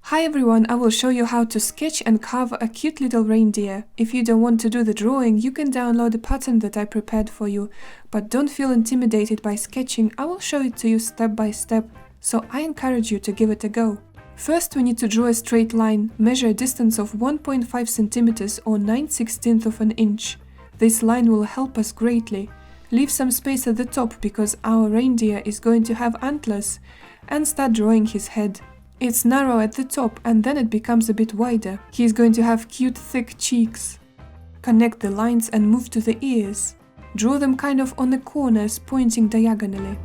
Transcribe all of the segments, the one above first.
Hi everyone, I will show you how to sketch and carve a cute little reindeer. If you don't want to do the drawing, you can download a pattern that I prepared for you, but don't feel intimidated by sketching. I will show it to you step by step, so I encourage you to give it a go. First, we need to draw a straight line, measure a distance of 1.5 centimeters or 9/16 of an inch. This line will help us greatly. Leave some space at the top because our reindeer is going to have antlers, and start drawing his head. It's narrow at the top and then it becomes a bit wider. He's going to have cute thick cheeks. Connect the lines and move to the ears. Draw them kind of on the corners, pointing diagonally.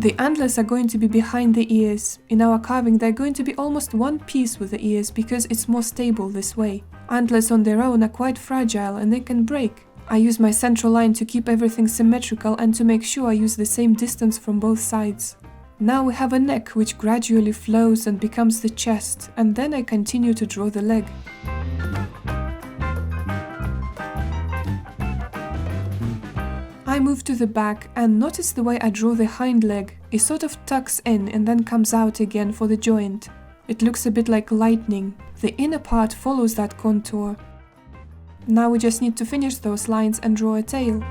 The antlers are going to be behind the ears. In our carving, they're going to be almost one piece with the ears because it's more stable this way. Antlers on their own are quite fragile and they can break. I use my central line to keep everything symmetrical and to make sure I use the same distance from both sides. Now we have a neck which gradually flows and becomes the chest, and then I continue to draw the leg. I move to the back and notice the way I draw the hind leg. It sort of tucks in and then comes out again for the joint. It looks a bit like lightning. The inner part follows that contour. Now we just need to finish those lines and draw a tail.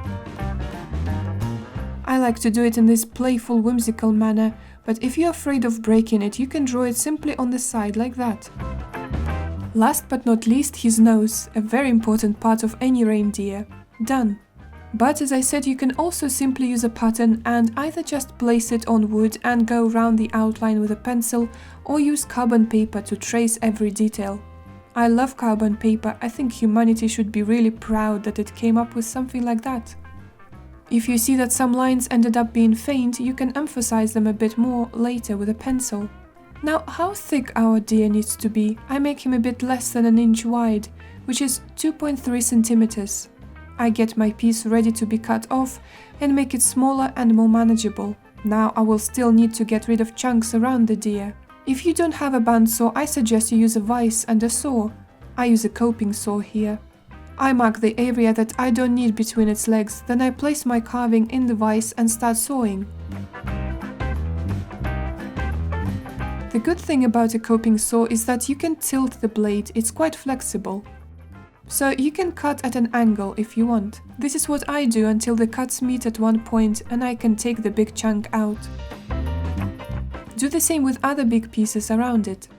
I like to do it in this playful, whimsical manner, but if you're afraid of breaking it, you can draw it simply on the side like that. Last but not least, his nose, a very important part of any reindeer. Done. But as I said, you can also simply use a pattern and either just place it on wood and go around the outline with a pencil, or use carbon paper to trace every detail. I love carbon paper. I think humanity should be really proud that it came up with something like that. If you see that some lines ended up being faint, you can emphasize them a bit more later with a pencil. Now, how thick our deer needs to be? I make him a bit less than an inch wide, which is 2.3 centimeters. I get my piece ready to be cut off and make it smaller and more manageable. Now I will still need to get rid of chunks around the deer. If you don't have a bandsaw, I suggest you use a vise and a saw. I use a coping saw here. I mark the area that I don't need between its legs, then I place my carving in the vise and start sawing. The good thing about a coping saw is that you can tilt the blade, it's quite flexible. So you can cut at an angle if you want. This is what I do until the cuts meet at one point and I can take the big chunk out. Do the same with other big pieces around it.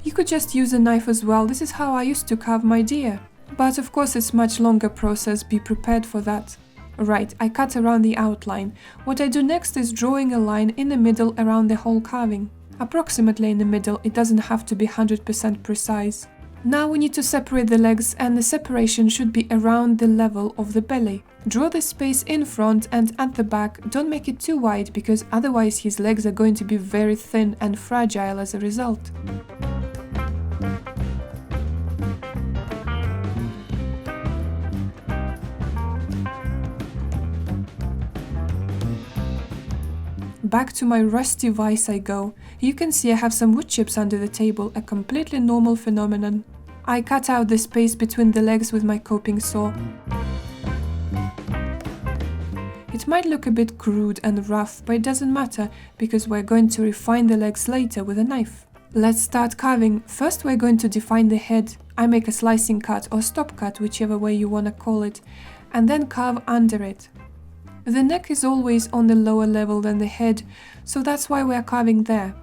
You could just use a knife as well. This is how I used to carve my deer. But of course it's much longer process, be prepared for that. Right, I cut around the outline. What I do next is drawing a line in the middle around the whole carving. Approximately in the middle, it doesn't have to be 100% precise. Now we need to separate the legs, and the separation should be around the level of the belly. Draw the space in front and at the back. Don't make it too wide because otherwise his legs are going to be very thin and fragile as a result. Back to my rusty vise I go. You can see I have some wood chips under the table, a completely normal phenomenon. I cut out the space between the legs with my coping saw. It might look a bit crude and rough, but it doesn't matter because we're going to refine the legs later with a knife. Let's start carving. First we're going to define the head. I make a slicing cut or stop cut, whichever way you want to call it, and then carve under it. The neck is always on the lower level than the head, so that's why we're carving there.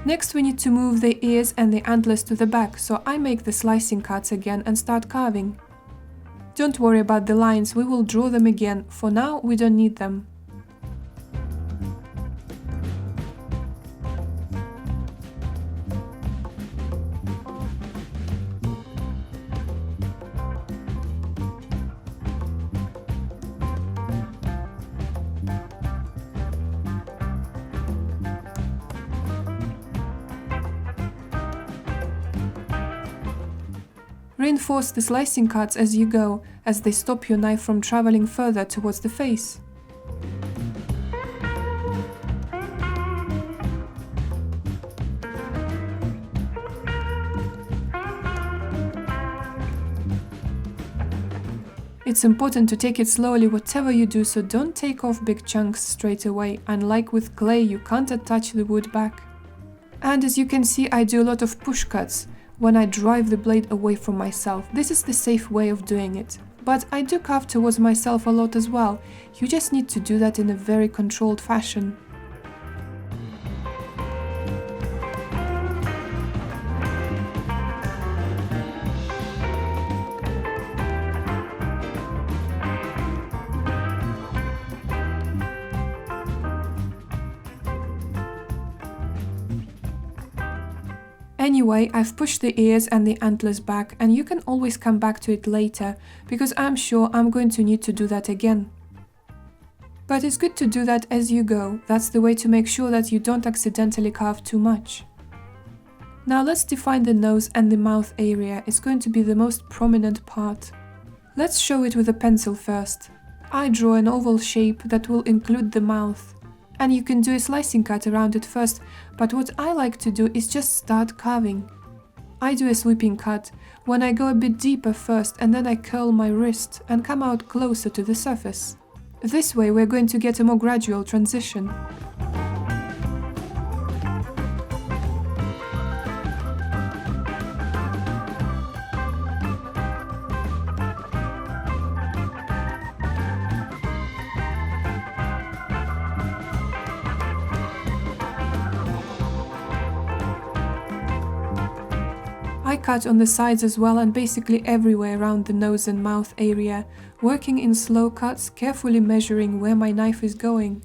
Next we need to move the ears and the antlers to the back, so I make the slicing cuts again and start carving. Don't worry about the lines, we will draw them again. For now we don't need them. Reinforce the slicing cuts as you go, as they stop your knife from traveling further towards the face. It's important to take it slowly whatever you do, so don't take off big chunks straight away. Unlike with clay, you can't attach the wood back. And as you can see, I do a lot of push cuts when I drive the blade away from myself. This is the safe way of doing it. But I do carve towards myself a lot as well. You just need to do that in a very controlled fashion. Anyway, I've pushed the ears and the antlers back, and you can always come back to it later, because I'm sure I'm going to need to do that again. But it's good to do that as you go. That's the way to make sure that you don't accidentally carve too much. Now let's define the nose and the mouth area. It's going to be the most prominent part. Let's show it with a pencil first. I draw an oval shape that will include the mouth. And you can do a slicing cut around it first, but what I like to do is just start carving. I do a sweeping cut when I go a bit deeper first, and then I curl my wrist and come out closer to the surface. This way we're going to get a more gradual transition. I cut on the sides as well, and basically everywhere around the nose and mouth area, working in slow cuts, carefully measuring where my knife is going.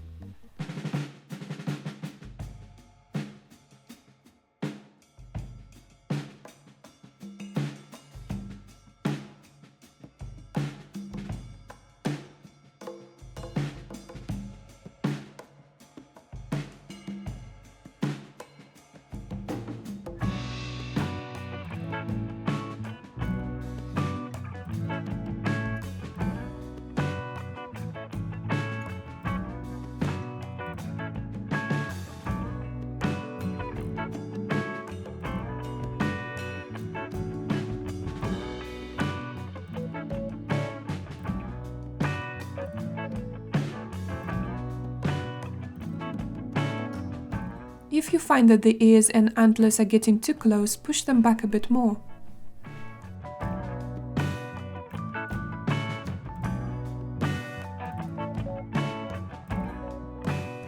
If you find that the ears and antlers are getting too close, push them back a bit more.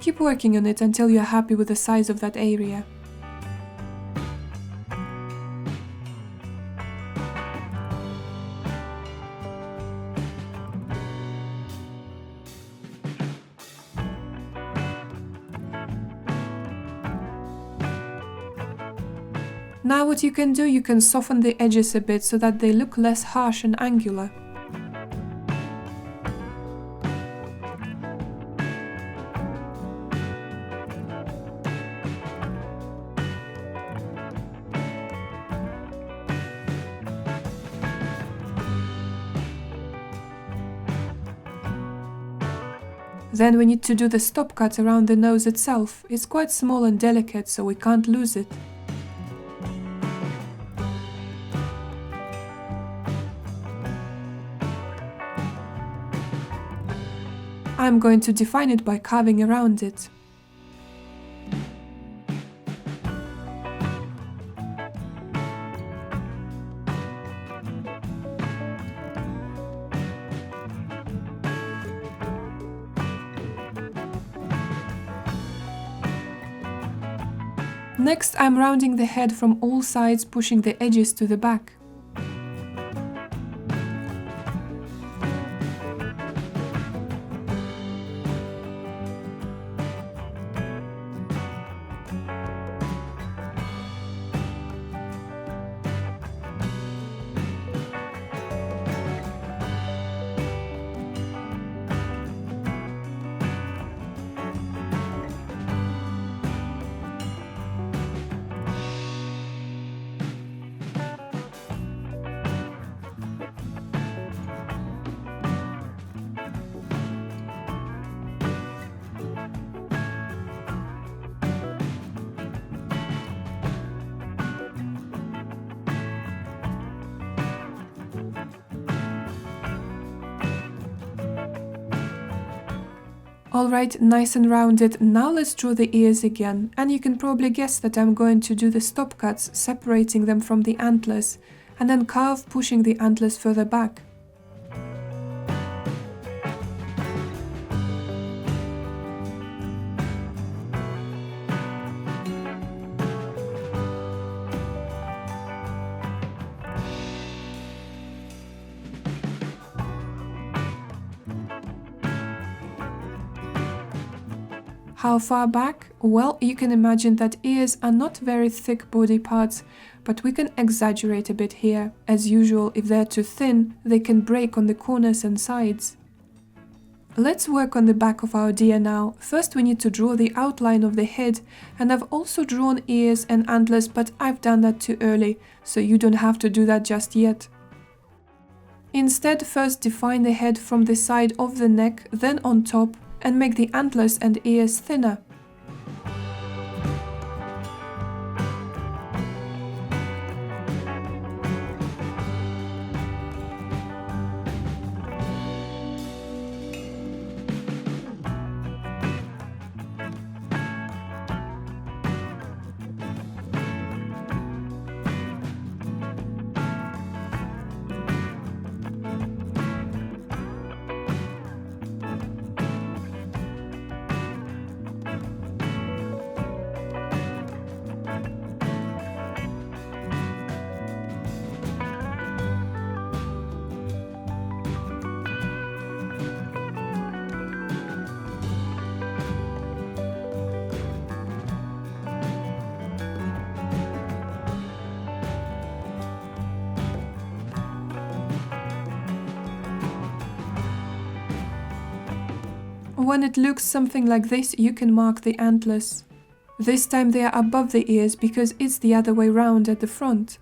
Keep working on it until you're happy with the size of that area. Now what you can do, you can soften the edges a bit so that they look less harsh and angular. Then we need to do the stop cut around the nose itself. It's quite small and delicate, so we can't lose it. I'm going to define it by carving around it. Next, I'm rounding the head from all sides, pushing the edges to the back. Alright, nice and rounded, now let's draw the ears again, and you can probably guess that I'm going to do the stop cuts, separating them from the antlers, and then carve, pushing the antlers further back. How far back? Well, you can imagine that ears are not very thick body parts, but we can exaggerate a bit here. As usual, if they're too thin, they can break on the corners and sides. Let's work on the back of our deer now. First we need to draw the outline of the head, and I've also drawn ears and antlers, but I've done that too early, so you don't have to do that just yet. Instead, first define the head from the side of the neck, then on top, and make the antlers and ears thinner. When it looks something like this, you can mark the antlers. This time they are above the ears because it's the other way round at the front.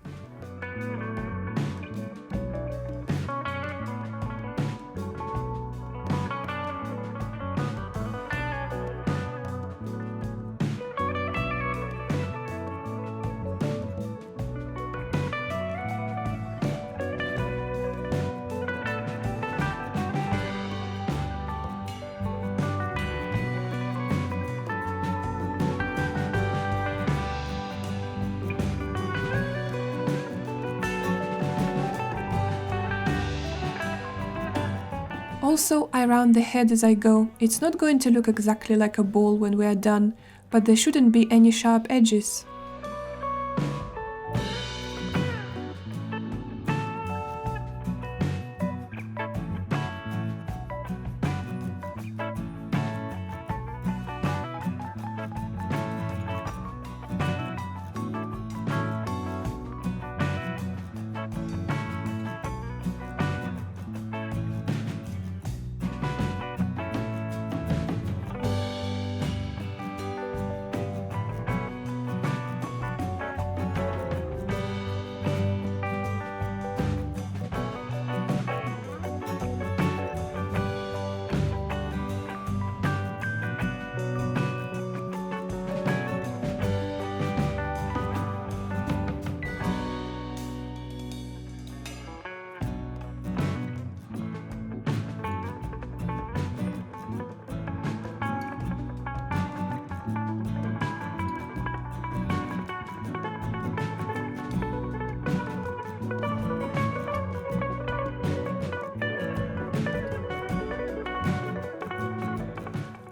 Also, I round the head as I go. It's not going to look exactly like a ball when we are done, but there shouldn't be any sharp edges.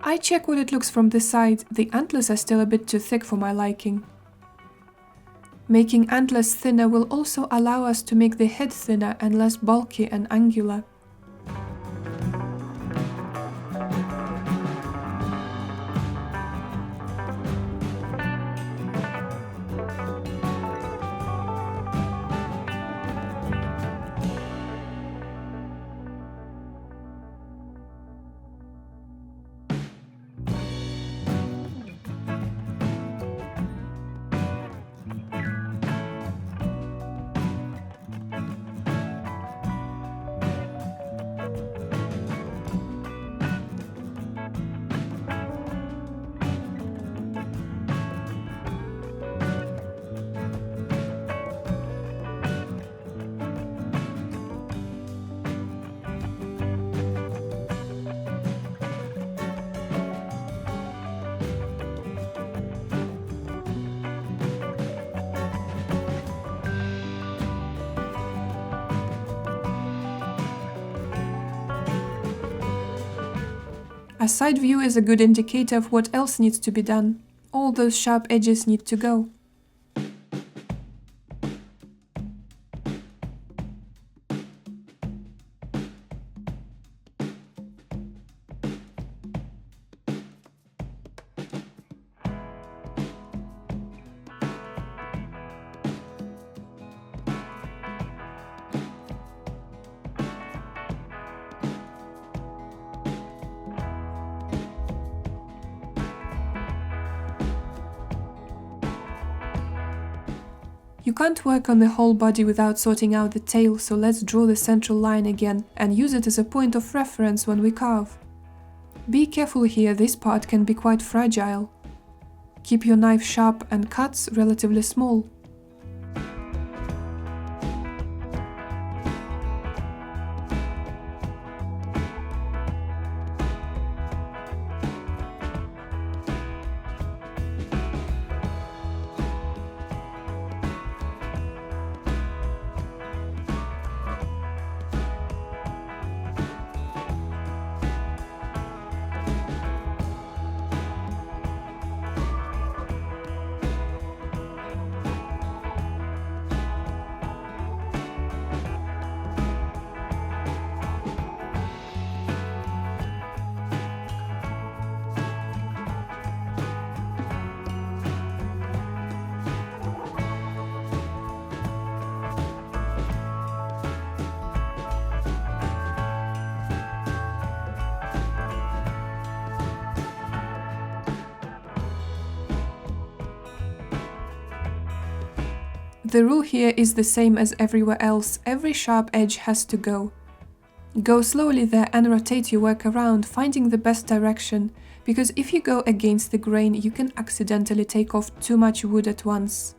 I check what it looks from the side. The antlers are still a bit too thick for my liking. Making antlers thinner will also allow us to make the head thinner and less bulky and angular. A side view is a good indicator of what else needs to be done. All those sharp edges need to go. You can't work on the whole body without sorting out the tail, so let's draw the central line again and use it as a point of reference when we carve. Be careful here, this part can be quite fragile. Keep your knife sharp and cuts relatively small. The rule here is the same as everywhere else, every sharp edge has to go. Go slowly there and rotate your work around, finding the best direction, because if you go against the grain, you can accidentally take off too much wood at once.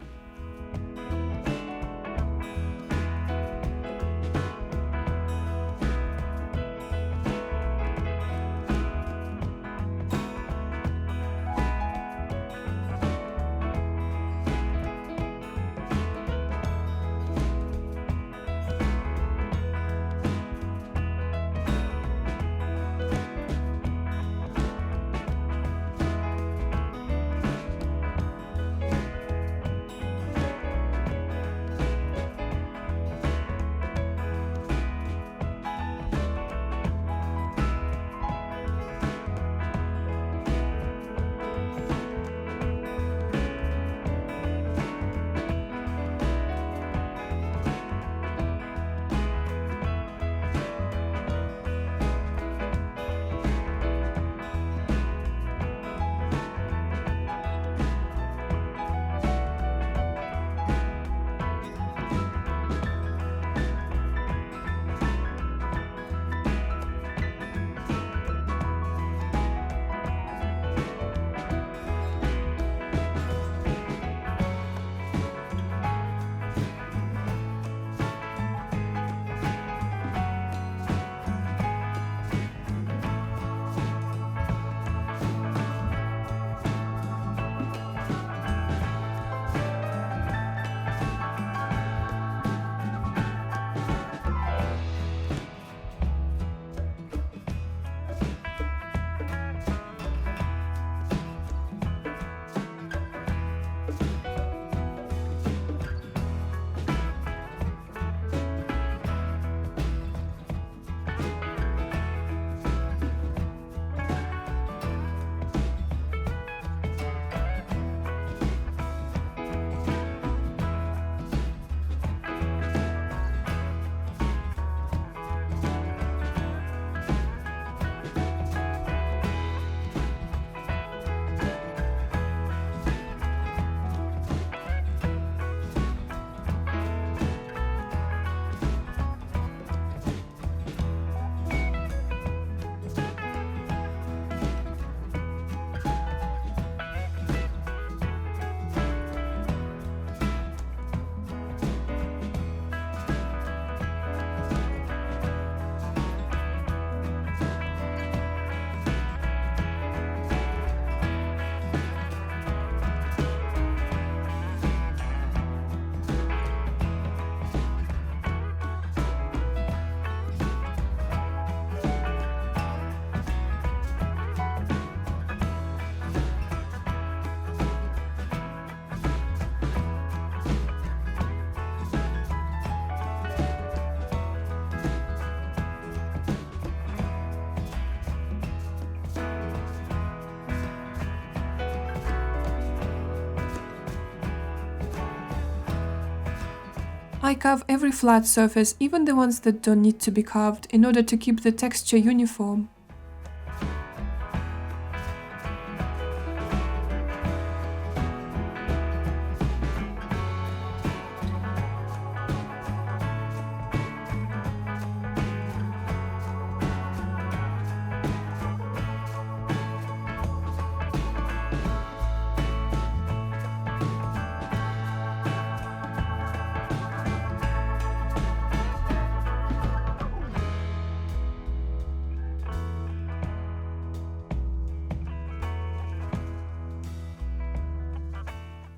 I carve every flat surface, even the ones that don't need to be carved, in order to keep the texture uniform.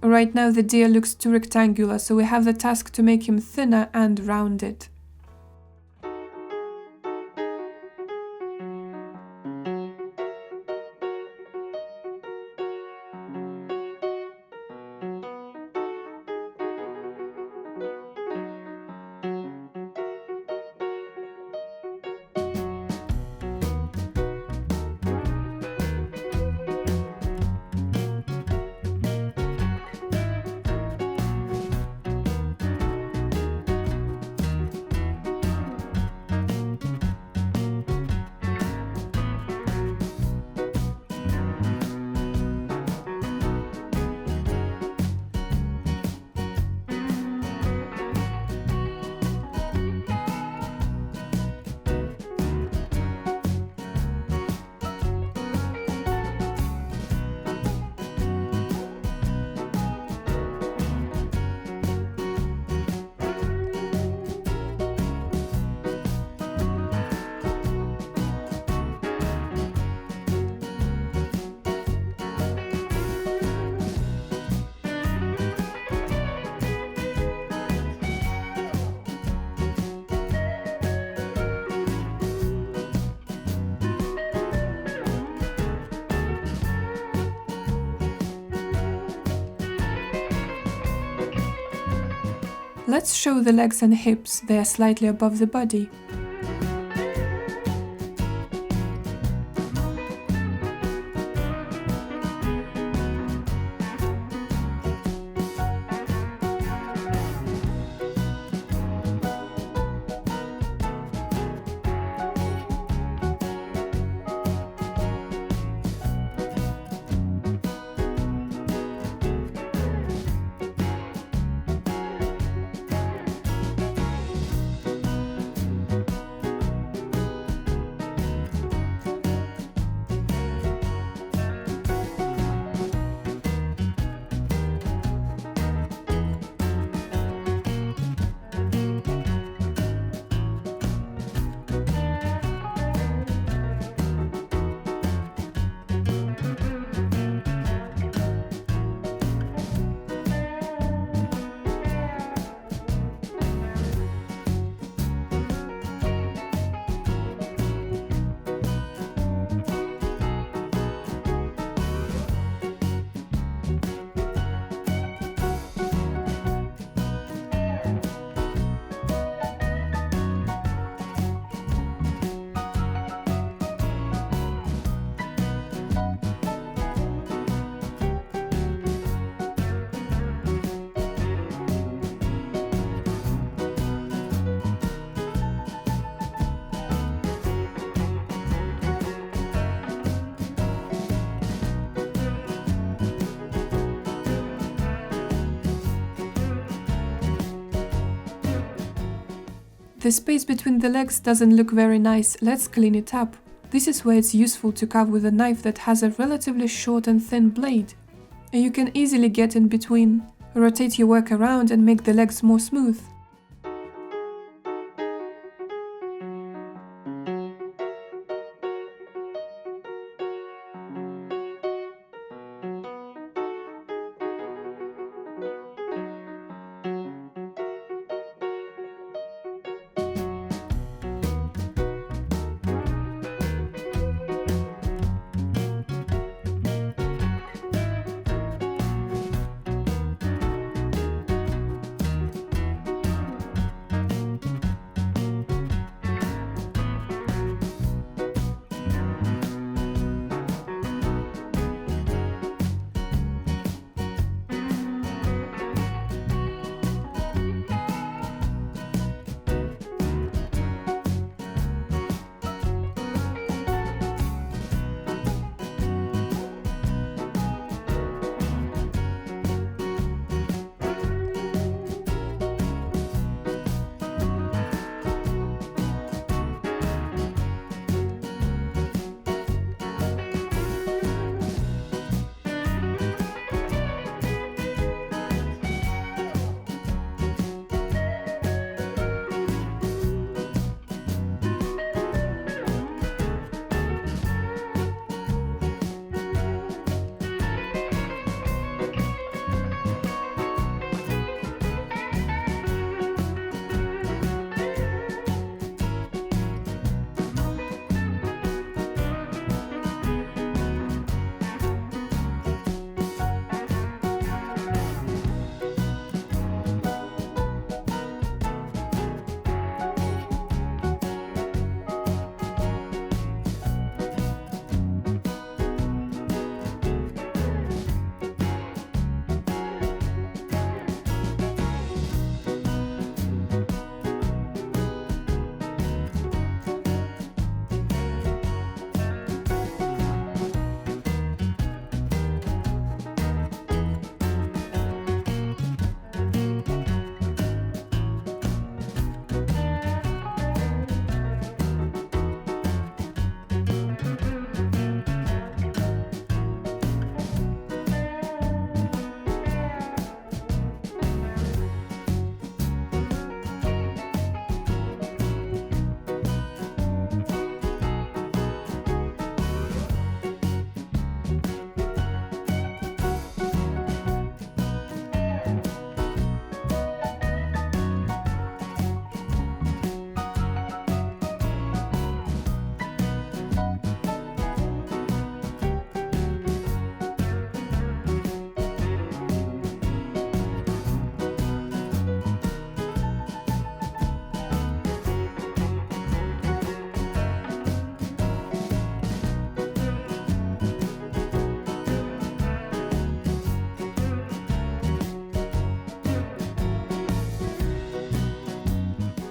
Right now the deer looks too rectangular, so we have the task to make him thinner and rounded. Let's show the legs and hips, they are slightly above the body. The space between the legs doesn't look very nice, let's clean it up. This is where it's useful to carve with a knife that has a relatively short and thin blade. And you can easily get in between. Rotate your work around and make the legs more smooth.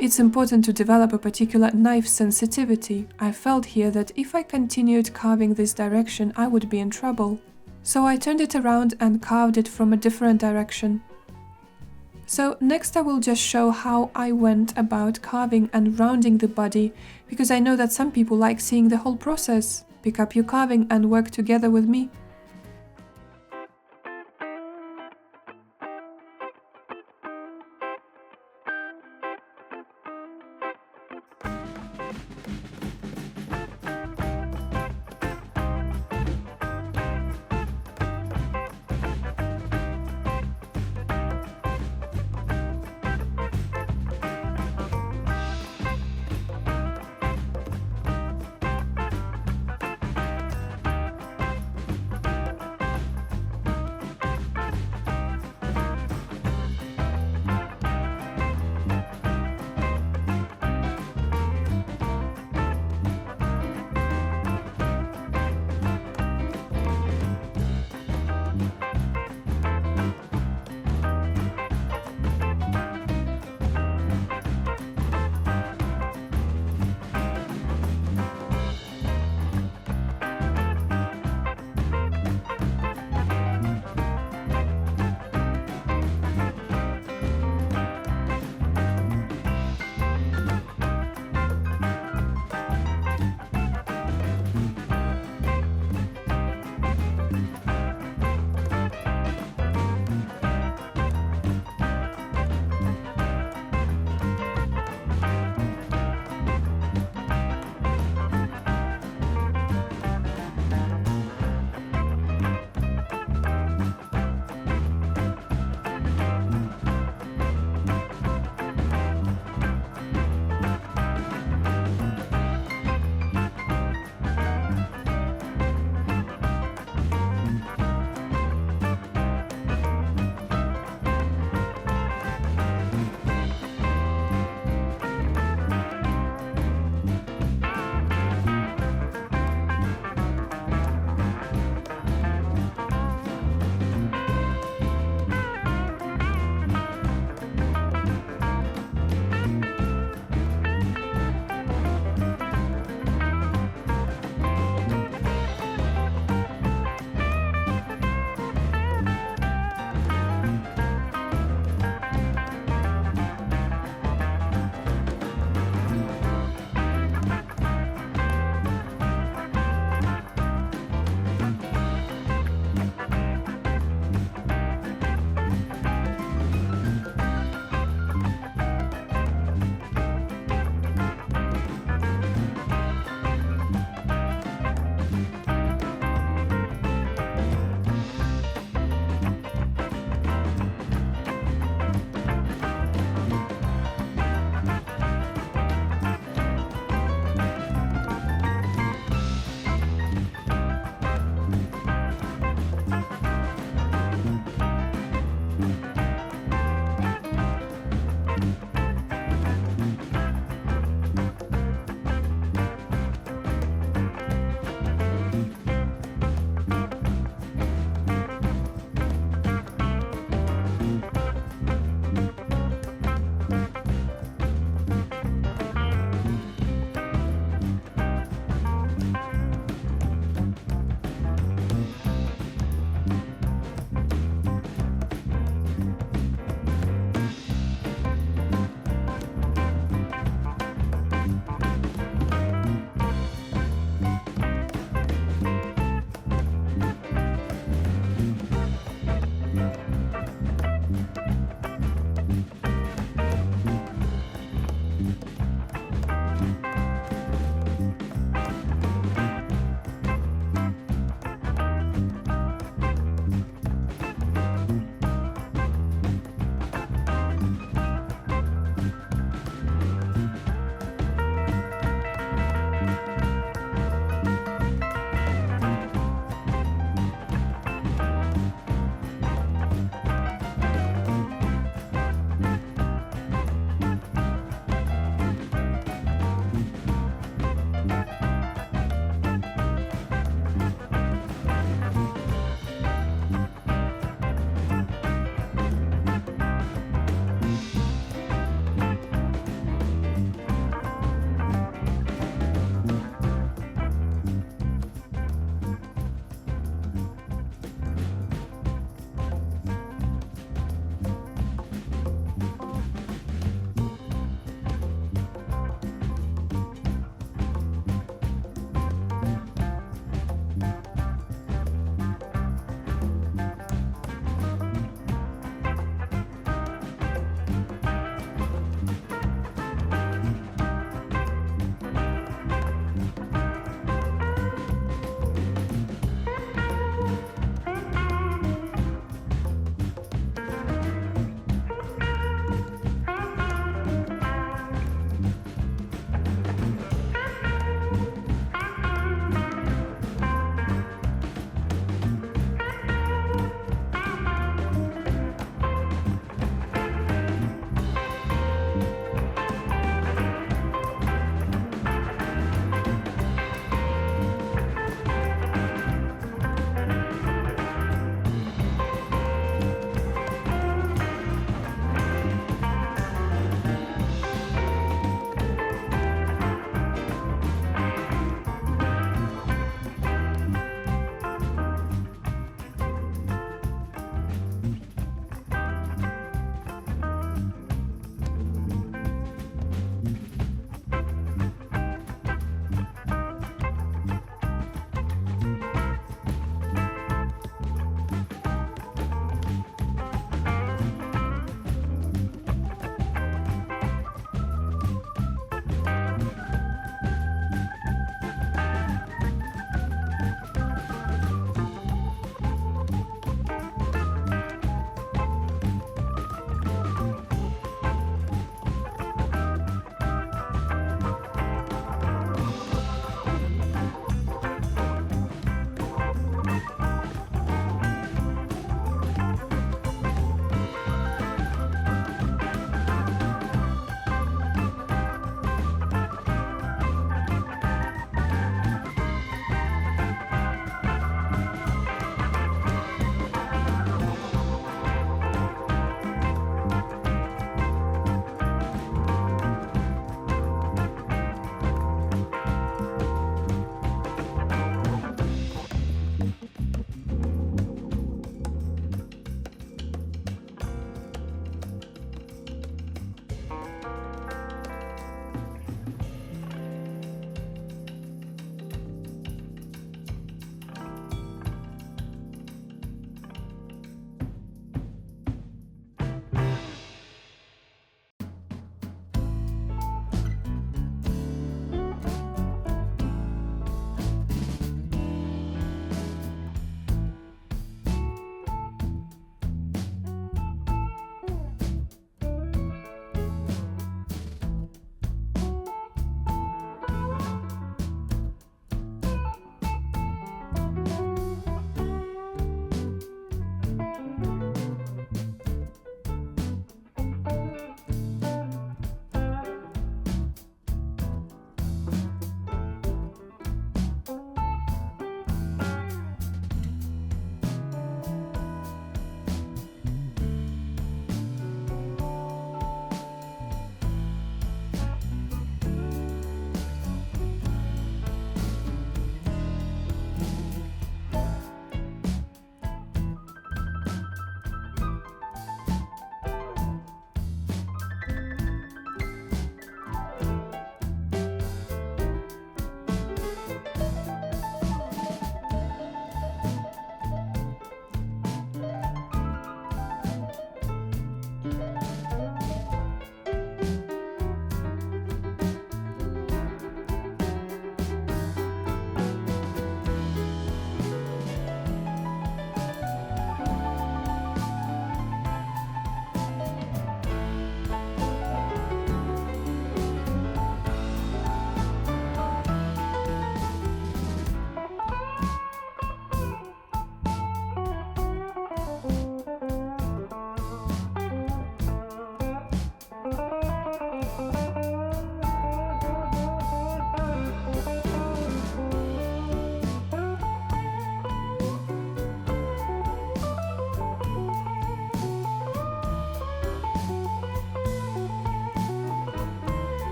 It's important to develop a particular knife sensitivity. I felt here that if I continued carving this direction, I would be in trouble. So I turned it around and carved it from a different direction. So next I will just show how I went about carving and rounding the body, because I know that some people like seeing the whole process. Pick up your carving and work together with me.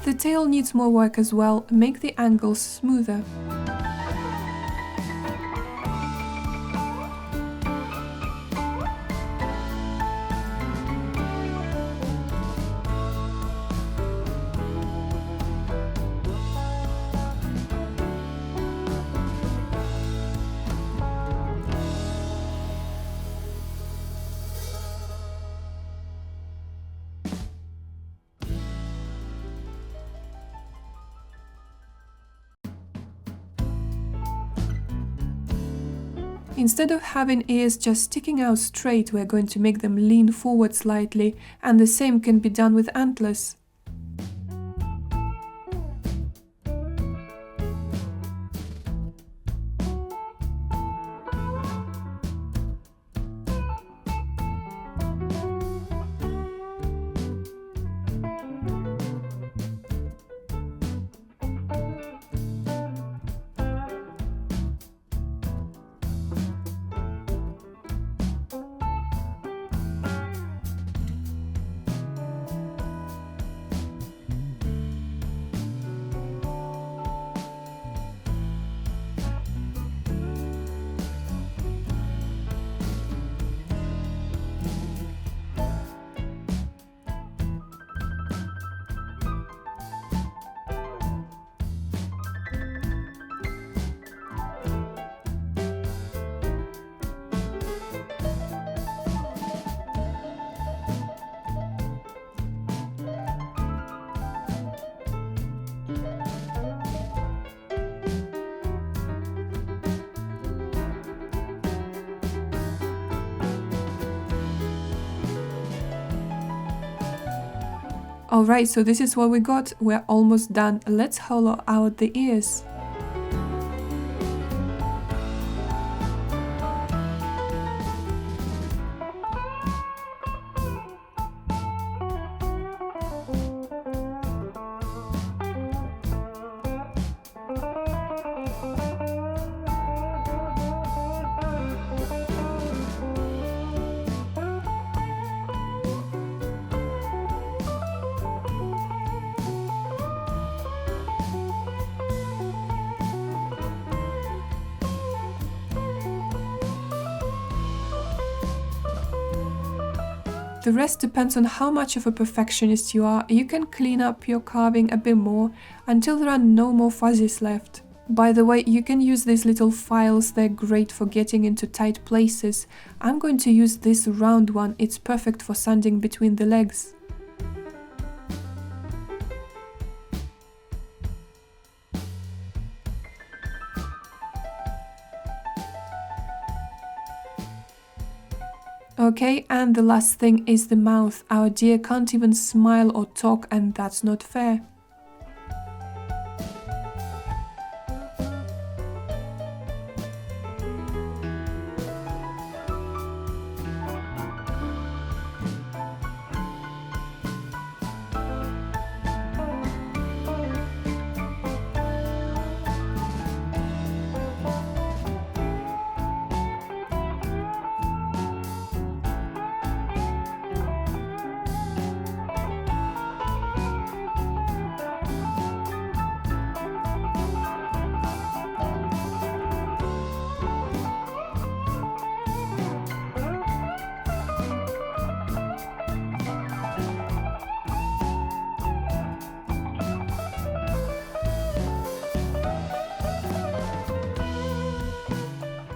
The tail needs more work as well, make the angles smoother. Instead of having ears just sticking out straight, we're going to make them lean forward slightly, and the same can be done with antlers. Alright, so this is what we got. We're almost done. Let's hollow out the ears. The rest depends on how much of a perfectionist you are. You can clean up your carving a bit more until there are no more fuzzies left. By the way, you can use these little files, they're great for getting into tight places. I'm going to use this round one, it's perfect for sanding between the legs. Okay, and the last thing is the mouth. Our deer can't even smile or talk, and that's not fair.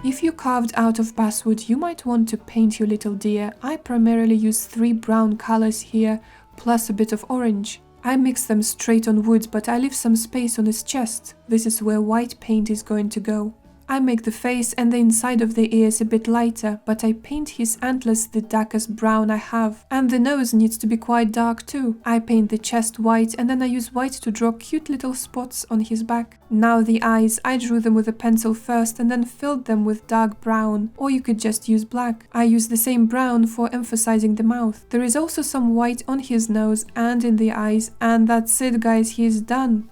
If you carved out of basswood, you might want to paint your little deer. I primarily use 3 brown colors here, plus a bit of orange. I mix them straight on wood, but I leave some space on his chest. This is where white paint is going to go. I make the face and the inside of the ears a bit lighter, but I paint his antlers the darkest brown I have. And the nose needs to be quite dark too. I paint the chest white and then I use white to draw cute little spots on his back. Now the eyes, I drew them with a pencil first and then filled them with dark brown, or you could just use black. I use the same brown for emphasizing the mouth. There is also some white on his nose and in the eyes, and that's it guys, he is done.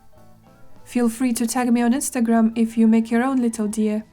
Feel free to tag me on Instagram if you make your own little deer.